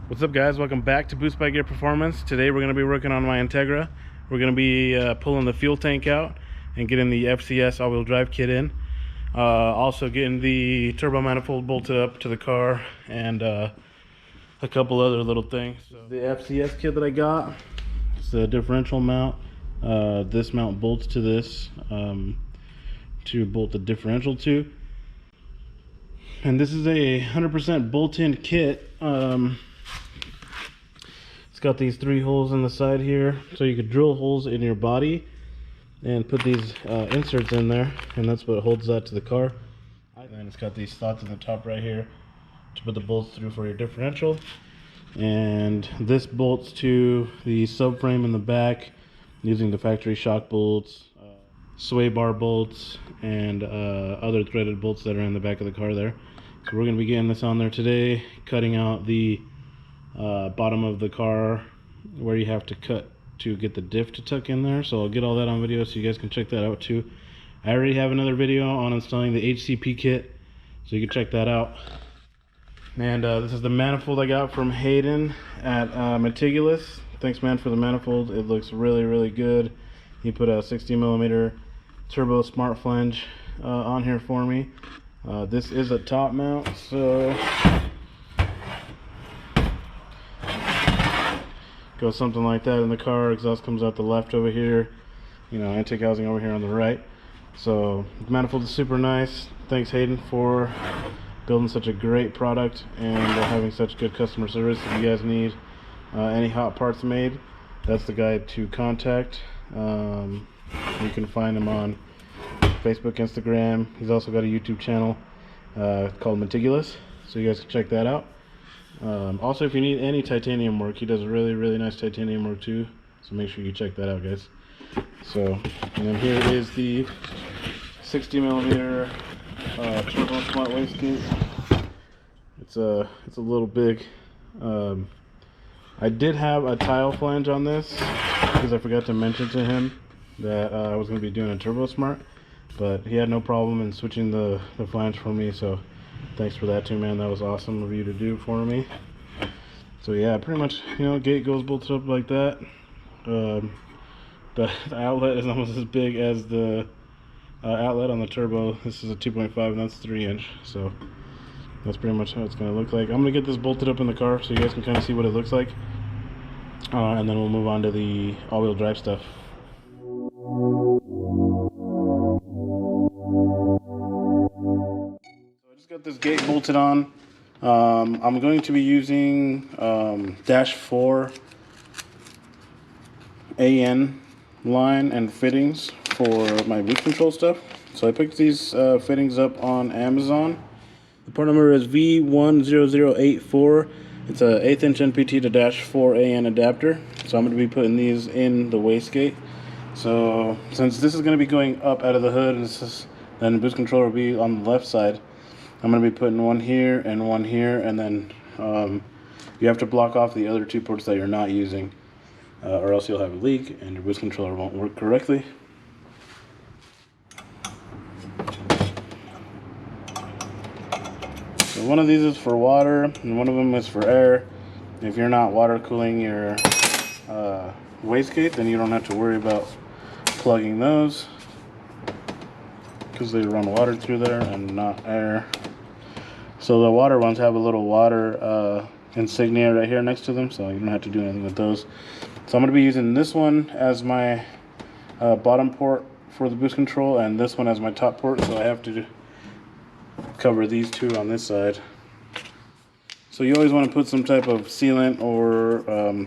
What's up, guys? Welcome back to Boost by Gear Performance. Today we're going to be working on my Integra. We're going to be pulling the fuel tank out and getting the FCS all-wheel drive kit in. Also getting the turbo manifold bolted up to the car and a couple other little things. So the FCS kit that I got, it's a differential mount. This mount bolts to this to bolt the differential to. And this is a 100% bolt-in kit. It's got these 3 holes in the side here, so you could drill holes in your body and put these inserts in there, and that's what holds that to the car. And then it's got these slots in the top right here to put the bolts through for your differential. And this bolts to the subframe in the back using the factory shock bolts, sway bar bolts, and other threaded bolts that are in the back of the car there. So we're going to be getting this on there today, cutting out the bottom of the car where you have to cut to get the diff to tuck in there. So I'll get all that on video so you guys can check that out too. I already have another video on installing the HCP kit, so you can check that out. And this is the manifold I got from Hayden at Meticulous. Thanks, man, for the manifold. It looks really good. He put a 60mm turbo smart flange on here for me. This is a top mount, so goes something like that in the car. Exhaust comes out the left over here, you know, intake housing over here on the right. So the manifold is super nice. Thanks, Hayden, for building such a great product and having such good customer service. If you guys need any hot parts made, that's the guy to contact. You can find him on Facebook, Instagram. He's also got a YouTube channel called Meticulous, so you guys can check that out. Also, if you need any titanium work, he does really nice titanium work too, so make sure you check that out, guys. So, and then here is the 60mm turbo smart wastegate. It's a little big. I did have a tile flange on this because I forgot to mention to him that I was going to be doing a turbo smart, but he had no problem in switching the flange for me, so thanks for that too, man. That was awesome of you to do for me. So yeah, pretty much, you know, gate goes bolted up like that. The outlet is almost as big as the outlet on the turbo. This is a 2.5 and that's 3-inch, so that's pretty much how it's going to look like. I'm going to get this bolted up in the car so you guys can kind of see what it looks like, and then we'll move on to the all-wheel drive stuff. Got this gate bolted on. I'm going to be using dash 4 AN line and fittings for my boost control stuff. So I picked these fittings up on Amazon. The part number is V10084. It's a 1/8 inch NPT to dash 4 AN adapter. So I'm going to be putting these in the wastegate. So since this is going to be going up out of the hood, and then the boost controller will be on the left side, I'm going to be putting one here, and then you have to block off the other 2 ports that you're not using, or else you'll have a leak and your boost controller won't work correctly. So one of these is for water, and one of them is for air. If you're not water cooling your wastegate, then you don't have to worry about plugging those, because they run water through there and not air. So the water ones have a little water insignia right here next to them, so you don't have to do anything with those. So I'm going to be using this one as my bottom port for the boost control, and this one as my top port, so I have to cover these 2 on this side. So you always want to put some type of sealant or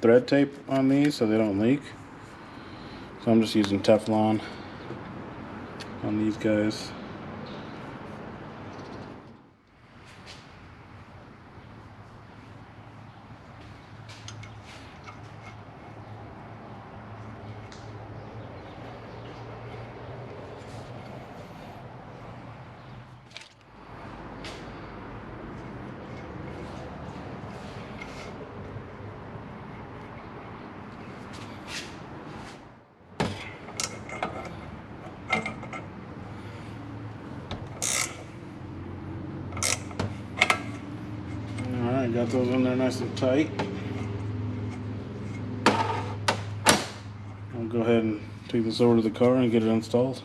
thread tape on these so they don't leak. So I'm just using Teflon on these guys. those in there nice and tight. I'll go ahead and take this over to the car and get it installed.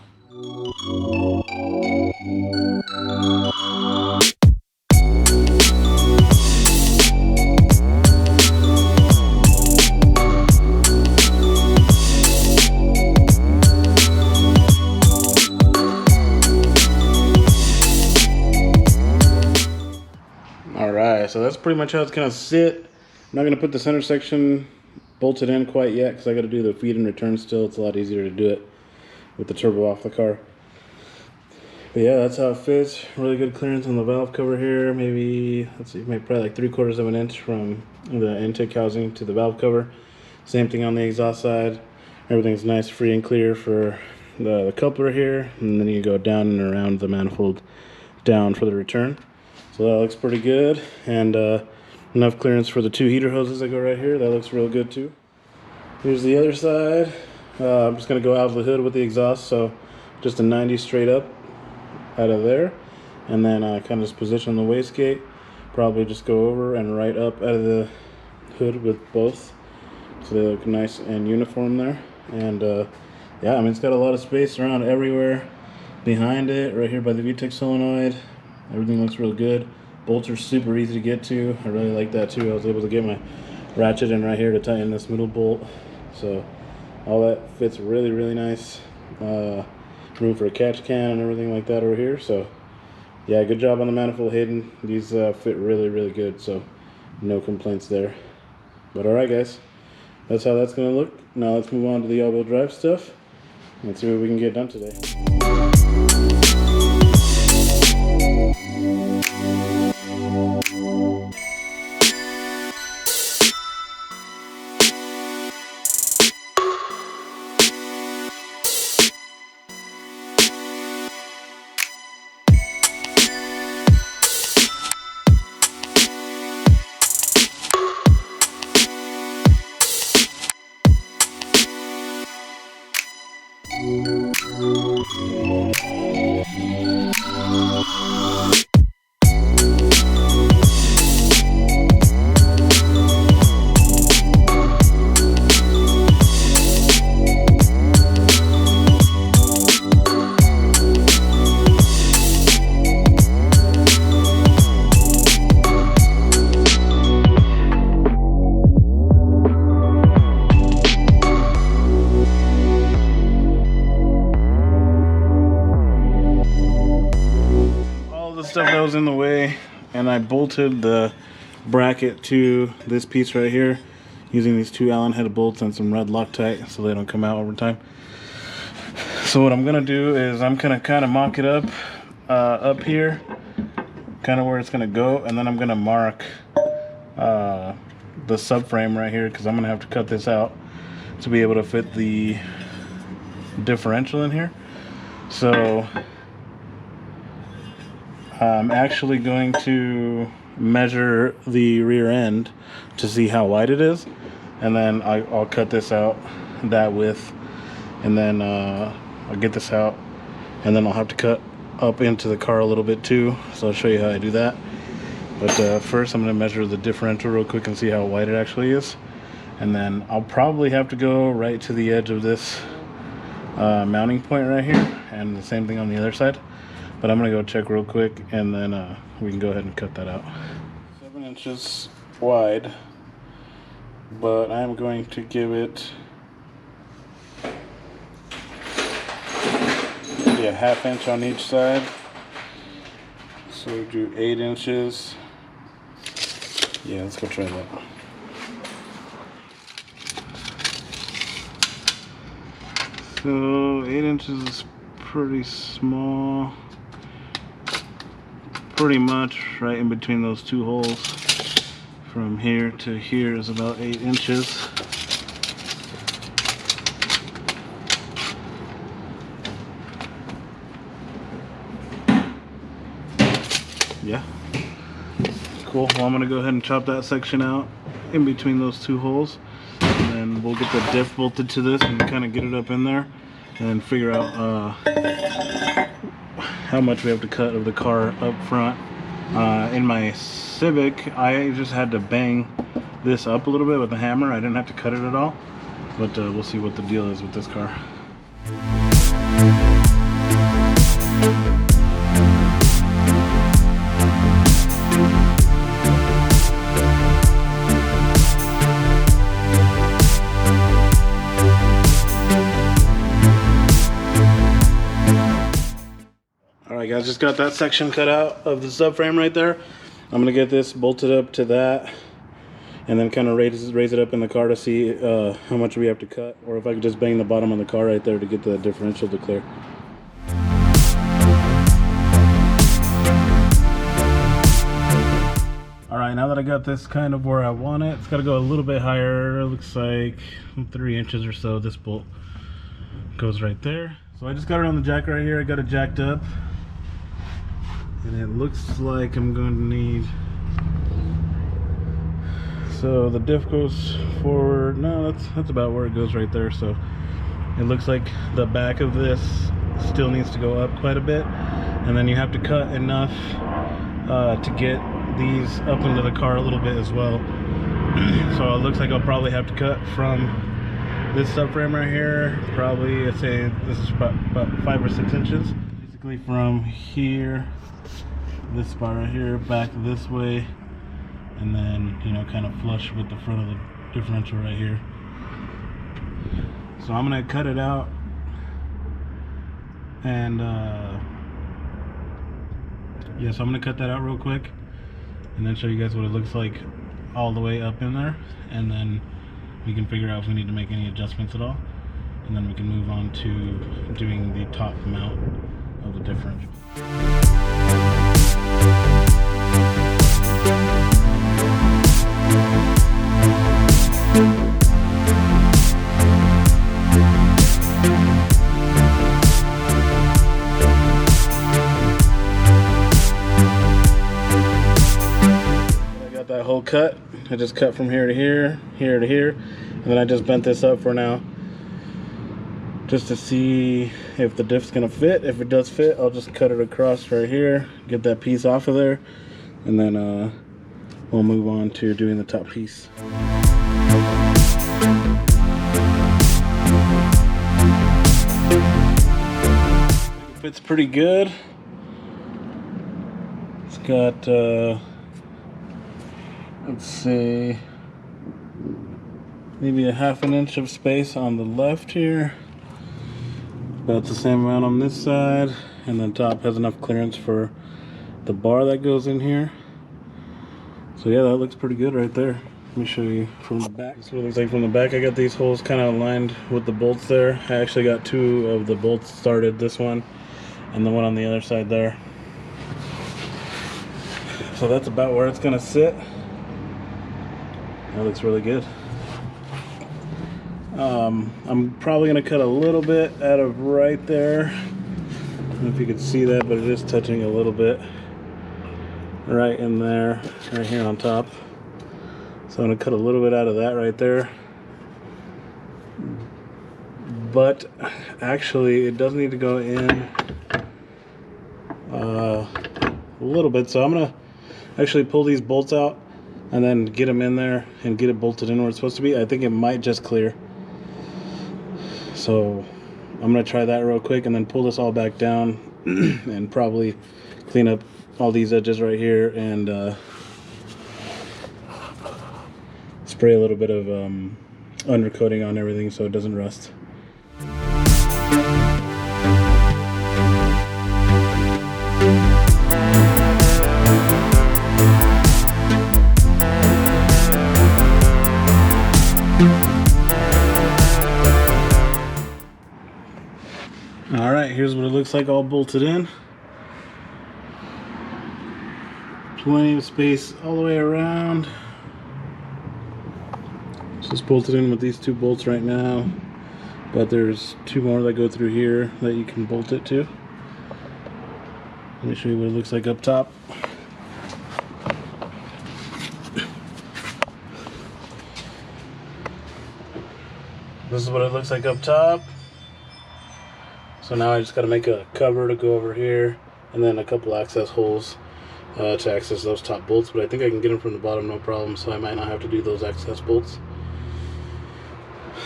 Alright, so that's pretty much how it's going to sit. I'm not going to put the center section bolted in quite yet because I got to do the feed and return still. It's a lot easier to do it with the turbo off the car. But yeah, that's how it fits. Really good clearance on the valve cover here. Maybe, let's see, maybe probably like 3/4 of an inch from the intake housing to the valve cover. Same thing on the exhaust side. Everything's nice, free and clear for the coupler here. And then you go down and around the manifold down for the return. So that looks pretty good. And enough clearance for the 2 heater hoses that go right here. That looks real good too. Here's the other side. I'm just going to go out of the hood with the exhaust. So just a 90 straight up out of there, and then kind of just position the wastegate, probably just go over and right up out of the hood with both, so they look nice and uniform there. And yeah, I mean, it's got a lot of space around everywhere behind it, right here by the VTEC solenoid. Everything looks real good. Bolts are super easy to get to. I really like that too. I was able to get my ratchet in right here to tighten this middle bolt, so all that fits really, really nice. Room for a catch can and everything like that over here. So yeah, good job on the manifold hidden. These fit really, really good, so no complaints there. But alright guys, that's how that's gonna look. Now let's move on to the all-wheel drive stuff. Let's see what we can get done today. Stuff that was in the way, and I bolted the bracket to this piece right here using these 2 Allen head bolts and some red Loctite so they don't come out over time. So what I'm gonna do is I'm gonna kind of mock it up here, kind of where it's gonna go, and then I'm gonna mark the subframe right here because I'm gonna have to cut this out to be able to fit the differential in here. So I'm actually going to measure the rear end to see how wide it is, and then I'll cut this out that width, and then I'll get this out, and then I'll have to cut up into the car a little bit too, so I'll show you how I do that. But first I'm going to measure the differential real quick and see how wide it actually is, and then I'll probably have to go right to the edge of this mounting point right here, and the same thing on the other side. But I'm gonna go check real quick, and then we can go ahead and cut that out. 7 inches wide, but I'm going to give it maybe a 1/2 inch on each side. So we do 8 inches. Yeah, let's go try that. So 8 inches is pretty small. Pretty much right in between those 2 holes. From here to here is about 8 inches. Yeah. Cool. Well, I'm gonna go ahead and chop that section out in between those 2 holes, and then we'll get the diff bolted to this and kind of get it up in there, and then figure out how much we have to cut of the car up front In my Civic, I just had to bang this up a little bit with a hammer. I didn't have to cut it at all, but we'll see what the deal is with this car. Alright guys, just got that section cut out of the subframe right there. I'm gonna get this bolted up to that and then kind of raise it up in the car to see how much we have to cut, or if I could just bang the bottom of the car right there to get the differential to clear. Alright, now that I got this kind of where I want it, it's got to go a little bit higher. It looks like 3 inches or so. This bolt goes right there. So I just got it on the jack right here. I got it jacked up. And it looks like I'm going to need, so the diff goes forward. No, that's about where it goes right there. So it looks like the back of this still needs to go up quite a bit, and then you have to cut enough to get these up into the car a little bit as well. So it looks like I'll probably have to cut from this subframe right here, probably, I'd say this is about 5 or 6 inches, basically from here, this spot right here, back this way, and then, you know, kind of flush with the front of the differential right here. So I'm gonna cut it out and yeah, so I'm gonna cut that out real quick and then show you guys what it looks like all the way up in there, and then we can figure out if we need to make any adjustments at all, and then we can move on to doing the top mount of the differential. That whole cut, I just cut from here to here, here to here, and then I just bent this up for now just to see if the diff's gonna fit. If it does fit, I'll just cut it across right here, get that piece off of there, and then we'll move on to doing the top piece. It fits pretty good. It's got let's see, maybe a 1/2 inch of space on the left here, about the same amount on this side, and then top has enough clearance for the bar that goes in here. So yeah, that looks pretty good right there. Let me show you from the back. This is what it looks like from the back. I got these holes kind of aligned with the bolts there. I actually got 2 of the bolts started, this one and the one on the other side there. So that's about where it's gonna sit. That looks really good. I'm probably gonna cut a little bit out of right there. I don't know if you can see that, but it is touching a little bit right in there, right here on top. So I'm gonna cut a little bit out of that right there. But actually, it does need to go in a little bit. So I'm gonna actually pull these bolts out and then get them in there and get it bolted in where it's supposed to be. I think it might just clear. So I'm gonna try that real quick and then pull this all back down and probably clean up all these edges right here and spray a little bit of undercoating on everything so it doesn't rust. Alright, here's what it looks like all bolted in. Plenty of space all the way around. Just bolted in with these 2 bolts right now, but there's 2 more that go through here that you can bolt it to. Let me show you what it looks like up top. This is what it looks like up top. So now I just got to make a cover to go over here, and then a couple access holes to access those top bolts, but I think I can get them from the bottom no problem, so I might not have to do those access bolts.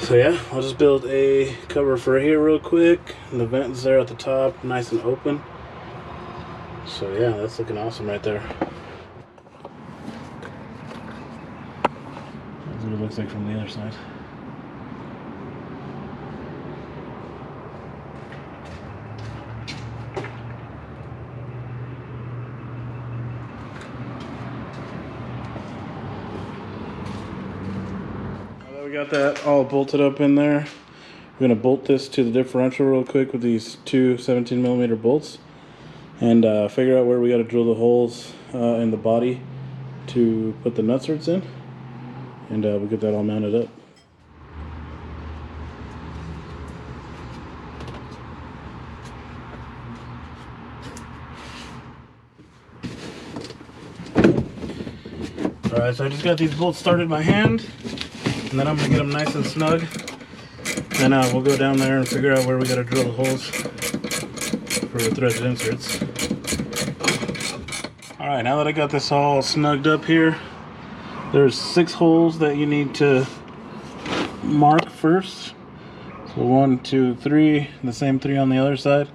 So yeah, I'll just build a cover for here real quick. And the vent's there at the top, nice and open. So yeah, that's looking awesome right there. That's what it looks like from the other side. We got that all bolted up in there. We're gonna bolt this to the differential real quick with these two 17mm bolts, and figure out where we got to drill the holes in the body to put the nutserts in, and we'll get that all mounted up. Alright, so I just got these bolts started by hand, and then I'm going to get them nice and snug. Then we'll go down there and figure out where we got to drill the holes for the threaded inserts. Alright, now that I got this all snugged up here, there's 6 holes that you need to mark first. So 1, 2, 3, the same 3 on the other side.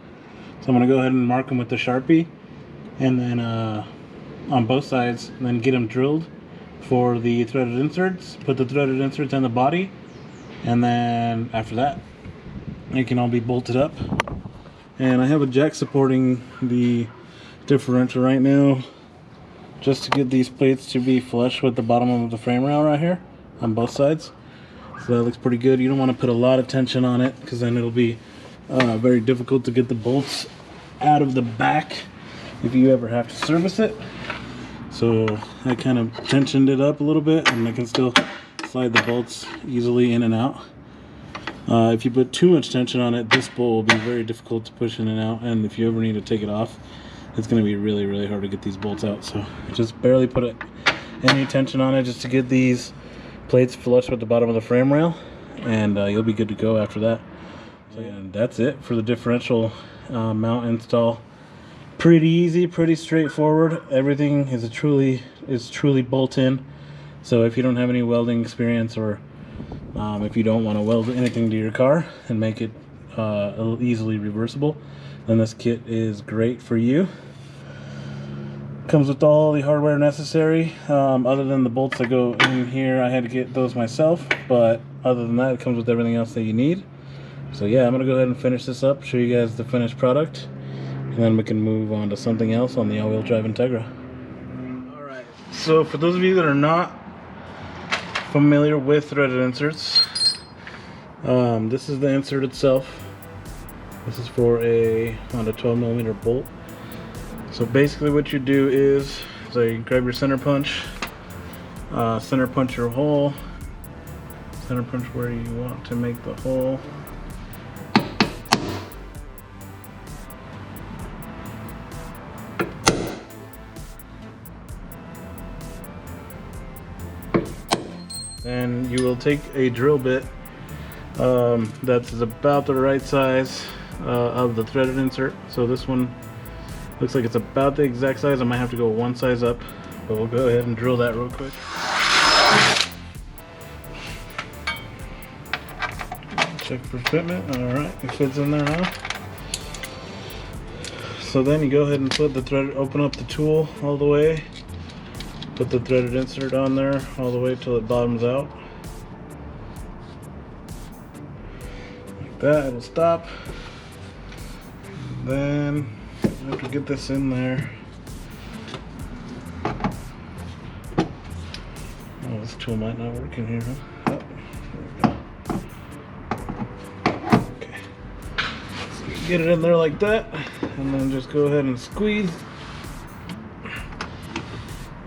So I'm going to go ahead and mark them with the Sharpie, and then on both sides, and then get them drilled for the threaded inserts. Put the threaded inserts in the body, and then after that they can all be bolted up. And I have a jack supporting the differential right now, just to get these plates to be flush with the bottom of the frame rail right here on both sides. So that looks pretty good. You don't want to put a lot of tension on it, because then it'll be very difficult to get the bolts out of the back if you ever have to service it. So I kind of tensioned it up a little bit, and I can still slide the bolts easily in and out. If you put too much tension on it, this bolt will be very difficult to push in and out, and if you ever need to take it off, it's going to be really, really hard to get these bolts out. So just barely put any tension on it, just to get these plates flush with the bottom of the frame rail, and you'll be good to go after that. So yeah, that's it for the differential mount install. Pretty easy, pretty straightforward. Everything is truly bolt in. So if you don't have any welding experience, or if you don't want to weld anything to your car and make it easily reversible, then this kit is great for you. Comes with all the hardware necessary, other than the bolts that go in here. I had to get those myself, but other than that, it comes with everything else that you need. So yeah, I'm gonna go ahead and finish this up, show you guys the finished product, and then we can move on to something else on the all-wheel drive Integra. Alright, so for those of you that are not familiar with threaded inserts, this is the insert itself. This is for a 12mm bolt. So basically what you do is you grab your center punch your hole, center punch where you want to make the hole. Then you will take a drill bit that's about the right size of the threaded insert. So this one looks like it's about the exact size. I might have to go one size up, but we'll go ahead and drill that real quick. Check for fitment. Alright, it fits in there now. So then you go ahead and put the thread, open up the tool all the way, put the threaded insert on there all the way till it bottoms out. Like that, it'll stop. Then I have to get this in there. Oh, this tool might not work in here, huh? Oh, there we go. Okay. So you get it in there like that, and then just go ahead and squeeze.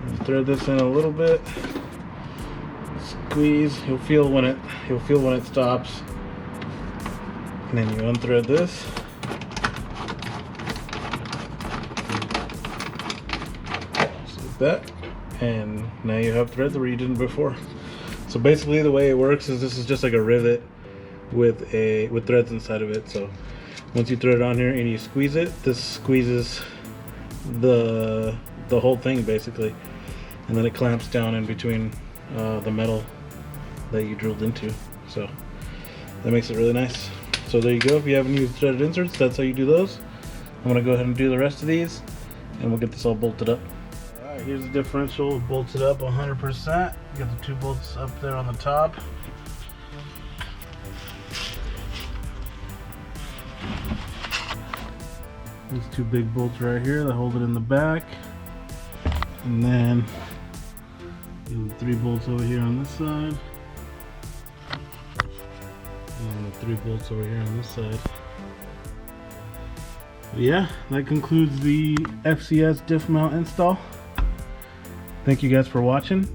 And thread this in a little bit. Squeeze. You'll feel when it stops. And then you unthread this. That, and now you have threads where you didn't before. So basically the way it works is this is just like a rivet with threads inside of it. So once you thread it on here and you squeeze it, this squeezes the the whole thing basically, and then it clamps down in between the metal that you drilled into. So that makes it really nice. So there you go. If you haven't used threaded inserts, that's how you do those. I'm gonna go ahead and do the rest of these, and we'll get this all bolted up. All right, here's the differential bolted up 100%. You got the 2 bolts up there on the top. These 2 big bolts right here that hold it in the back, and then the 3 bolts over here on this side, and the 3 bolts over here on this side. But yeah, that concludes the FCS diff mount install. Thank you guys for watching.